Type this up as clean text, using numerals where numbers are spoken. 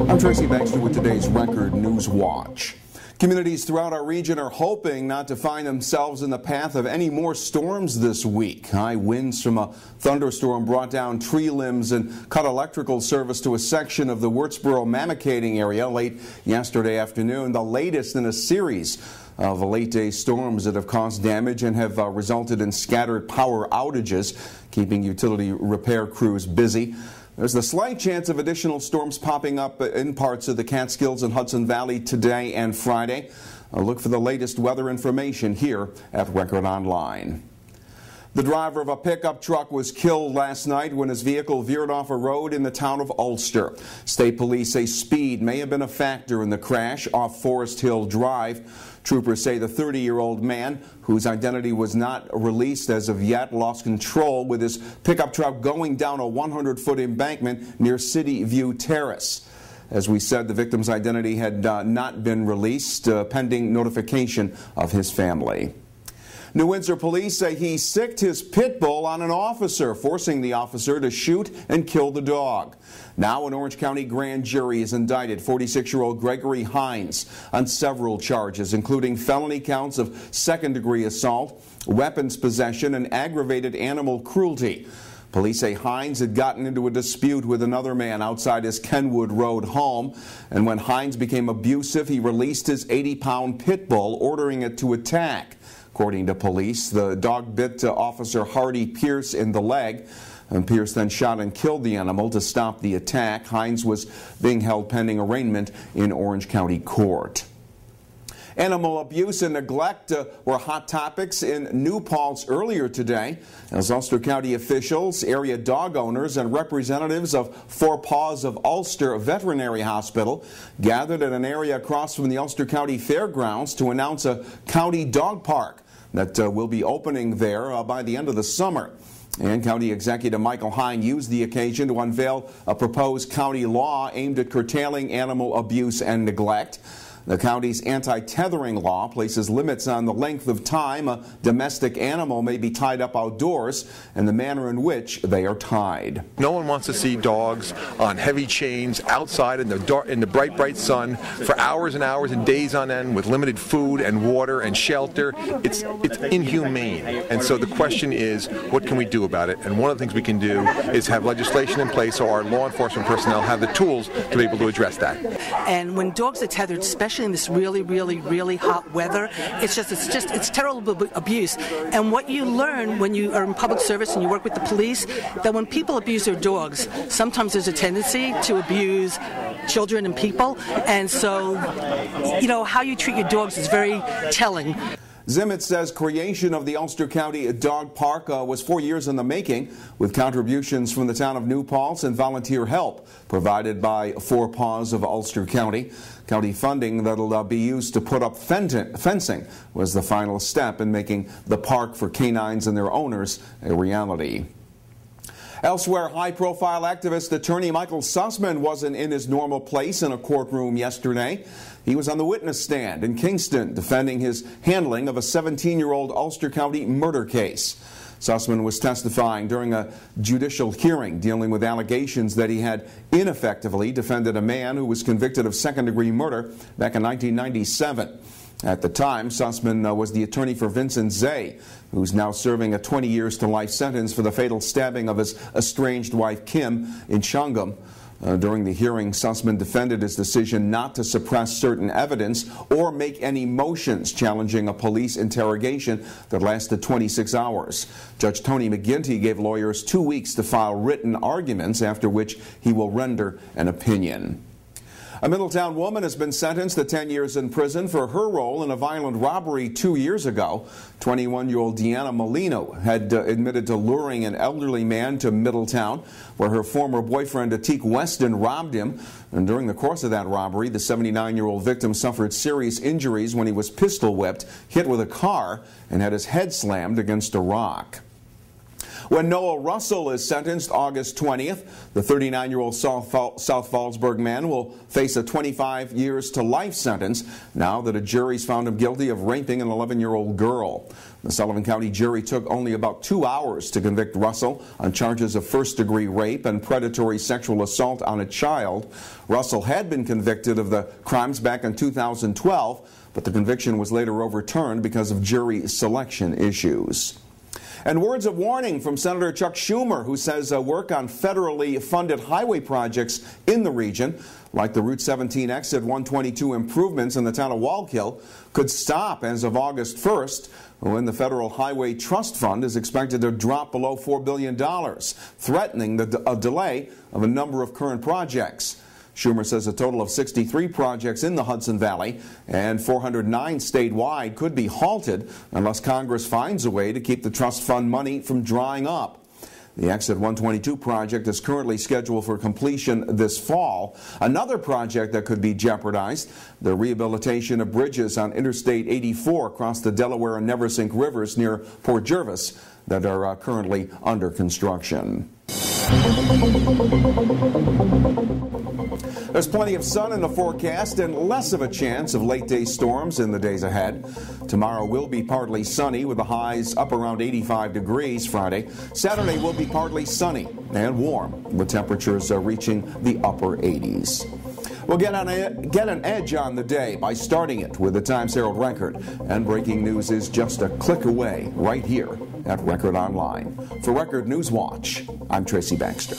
I'm Tracy Baxter with today's Record Newswatch. Communities throughout our region are hoping not to find themselves in the path of any more storms this week. High winds from a thunderstorm brought down tree limbs and cut electrical service to a section of the Wurtsboro-Mamakating area late yesterday afternoon, the latest in a series of late-day storms that have caused damage and have resulted in scattered power outages, keeping utility repair crews busy. There's a slight chance of additional storms popping up in parts of the Catskills and Hudson Valley today and Friday. Look for the latest weather information here at Record Online. The driver of a pickup truck was killed last night when his vehicle veered off a road in the town of Ulster. State police say speed may have been a factor in the crash off Forest Hill Drive. Troopers say the 30-year-old man, whose identity was not released as of yet, lost control with his pickup truck going down a 100-foot embankment near City View Terrace. As we said, the victim's identity had not been released, pending notification of his family. New Windsor police say he sicked his pit bull on an officer, forcing the officer to shoot and kill the dog. Now an Orange County grand jury has indicted 46-year-old Gregory Hein on several charges, including felony counts of second-degree assault, weapons possession, and aggravated animal cruelty. Police say Hein had gotten into a dispute with another man outside his Kenwood Road home, and when Hein became abusive, he released his 80-pound pit bull, ordering it to attack. According to police, the dog bit Officer Hardy Pierce in the leg, and Pierce then shot and killed the animal to stop the attack. Hein was being held pending arraignment in Orange County Court. Animal abuse and neglect were hot topics in New Paltz earlier today, as Ulster County officials, area dog owners, and representatives of Four Paws of Ulster Veterinary Hospital gathered at an area across from the Ulster County Fairgrounds to announce a county dog park that will be opening there by the end of the summer. And County Executive Michael Hein used the occasion to unveil a proposed county law aimed at curtailing animal abuse and neglect. The county's anti-tethering law places limits on the length of time a domestic animal may be tied up outdoors and the manner in which they are tied. No one wants to see dogs on heavy chains outside in the bright sun for hours and hours and days on end with limited food and water and shelter. It's inhumane. And so the question is, what can we do about it? And one of the things we can do is have legislation in place so our law enforcement personnel have the tools to be able to address that. And when dogs are tethered, especially in this really hot weather, it's terrible abuse. And what you learn when you are in public service and you work with the police, that when people abuse their dogs, sometimes there's a tendency to abuse children and people. And so, you know, how you treat your dogs is very telling. Zimmett says creation of the Ulster County Dog Park was 4 years in the making, with contributions from the town of New Paltz and volunteer help provided by Four Paws of Ulster County. County funding that'll be used to put up fencing was the final step in making the park for canines and their owners a reality. Elsewhere, high-profile activist attorney Michael Sussman wasn't in his normal place in a courtroom yesterday. He was on the witness stand in Kingston defending his handling of a 17-year-old Ulster County murder case. Sussman was testifying during a judicial hearing dealing with allegations that he had ineffectively defended a man who was convicted of second-degree murder back in 1997. At the time, Sussman was the attorney for Vincent Zay, who's now serving a 20 years to life sentence for the fatal stabbing of his estranged wife Kim in Shungum. During the hearing, Sussman defended his decision not to suppress certain evidence or make any motions challenging a police interrogation that lasted 26 hours. Judge Tony McGinty gave lawyers 2 weeks to file written arguments, after which he will render an opinion. A Middletown woman has been sentenced to 10 years in prison for her role in a violent robbery 2 years ago. 21-year-old Deanna Molino had admitted to luring an elderly man to Middletown, where her former boyfriend Atik Weston robbed him. And during the course of that robbery, the 79-year-old victim suffered serious injuries when he was pistol whipped, hit with a car, and had his head slammed against a rock. When Noah Russell is sentenced August 20th, the 39-year-old South Fallsburg man will face a 25 years to life sentence now that a jury's found him guilty of raping an 11-year-old girl. The Sullivan County jury took only about 2 hours to convict Russell on charges of first-degree rape and predatory sexual assault on a child. Russell had been convicted of the crimes back in 2012, but the conviction was later overturned because of jury selection issues. And words of warning from Senator Chuck Schumer, who says work on federally funded highway projects in the region, like the Route 17 Exit 122 improvements in the town of Wallkill, could stop as of August 1st, when the Federal Highway Trust Fund is expected to drop below $4 billion, threatening a delay of a number of current projects. Schumer says a total of 63 projects in the Hudson Valley and 409 statewide could be halted unless Congress finds a way to keep the trust fund money from drying up. The Exit 122 project is currently scheduled for completion this fall. Another project that could be jeopardized, the rehabilitation of bridges on Interstate 84 across the Delaware and Neversink rivers near Port Jervis that are currently under construction. There's plenty of sun in the forecast and less of a chance of late-day storms in the days ahead. Tomorrow will be partly sunny with the highs up around 85 degrees Friday. Saturday will be partly sunny and warm with temperatures reaching the upper 80s. We'll get an edge on the day by starting it with the Times-Herald Record. And breaking news is just a click away right here at Record Online. For Record Newswatch, I'm Tracy Baxter.